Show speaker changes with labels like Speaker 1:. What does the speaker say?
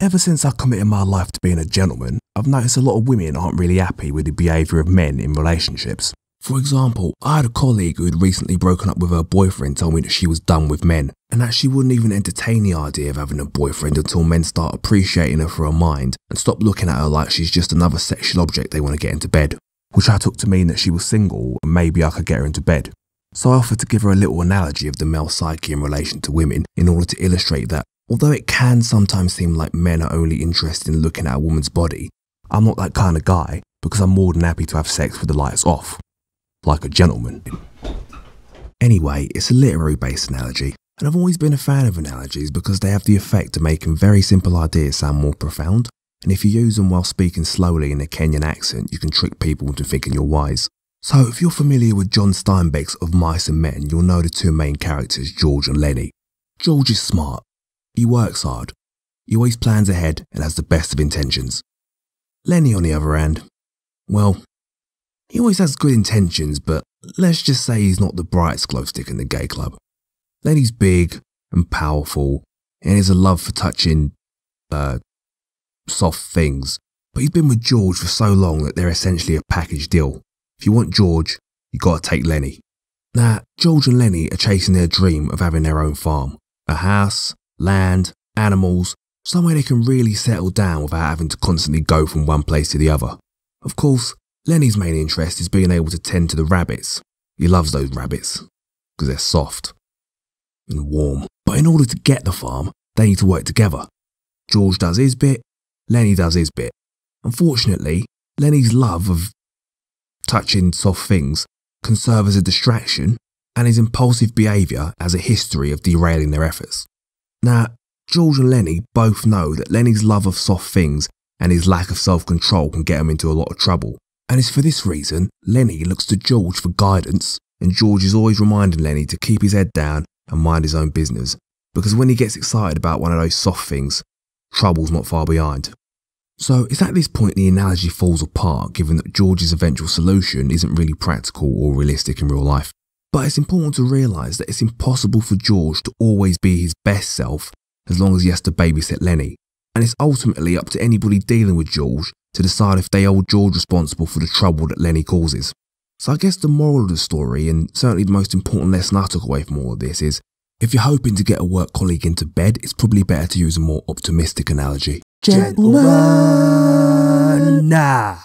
Speaker 1: Ever since I committed my life to being a gentleman, I've noticed a lot of women aren't really happy with the behaviour of men in relationships. For example, I had a colleague who had recently broken up with her boyfriend told me that she was done with men, and that she wouldn't even entertain the idea of having a boyfriend until men start appreciating her for her mind and stop looking at her like she's just another sexual object they want to get into bed, which I took to mean that she was single and maybe I could get her into bed. So I offered to give her a little analogy of the male psyche in relation to women in order to illustrate that although it can sometimes seem like men are only interested in looking at a woman's body, I'm not that kind of guy because I'm more than happy to have sex with the lights off. Like a gentleman. Anyway, it's a literary based analogy, and I've always been a fan of analogies because they have the effect of making very simple ideas sound more profound, and if you use them while speaking slowly in a Kenyan accent, you can trick people into thinking you're wise. So if you're familiar with John Steinbeck's Of Mice and Men, you'll know the two main characters, George and Lennie. George is smart, he works hard, he always plans ahead and has the best of intentions. Lennie, on the other hand, well, he always has good intentions, but let's just say he's not the brightest glow stick in the gay club. Lennie's big and powerful and has a love for touching, soft things, but he's been with George for so long that they're essentially a package deal. If you want George, you gotta take Lennie. Now, George and Lennie are chasing their dream of having their own farm, a house, land, animals, somewhere they can really settle down without having to constantly go from one place to the other. Of course, Lennie's main interest is being able to tend to the rabbits. He loves those rabbits, because they're soft and warm. But in order to get the farm, they need to work together. George does his bit, Lennie does his bit. Unfortunately, Lennie's love of touching soft things can serve as a distraction, and his impulsive behaviour has a history of derailing their efforts. Now, George and Lennie both know that Lennie's love of soft things and his lack of self-control can get him into a lot of trouble. And it's for this reason Lennie looks to George for guidance, and George is always reminding Lennie to keep his head down and mind his own business, because when he gets excited about one of those soft things, trouble's not far behind. So it's at this point the analogy falls apart, given that George's eventual solution isn't really practical or realistic in real life. But it's important to realise that it's impossible for George to always be his best self as long as he has to babysit Lennie, and it's ultimately up to anybody dealing with George to decide if they hold George responsible for the trouble that Lennie causes. So I guess the moral of the story, and certainly the most important lesson I took away from all of this, is if you're hoping to get a work colleague into bed, it's probably better to use a more optimistic analogy. Gentlemen! Nah!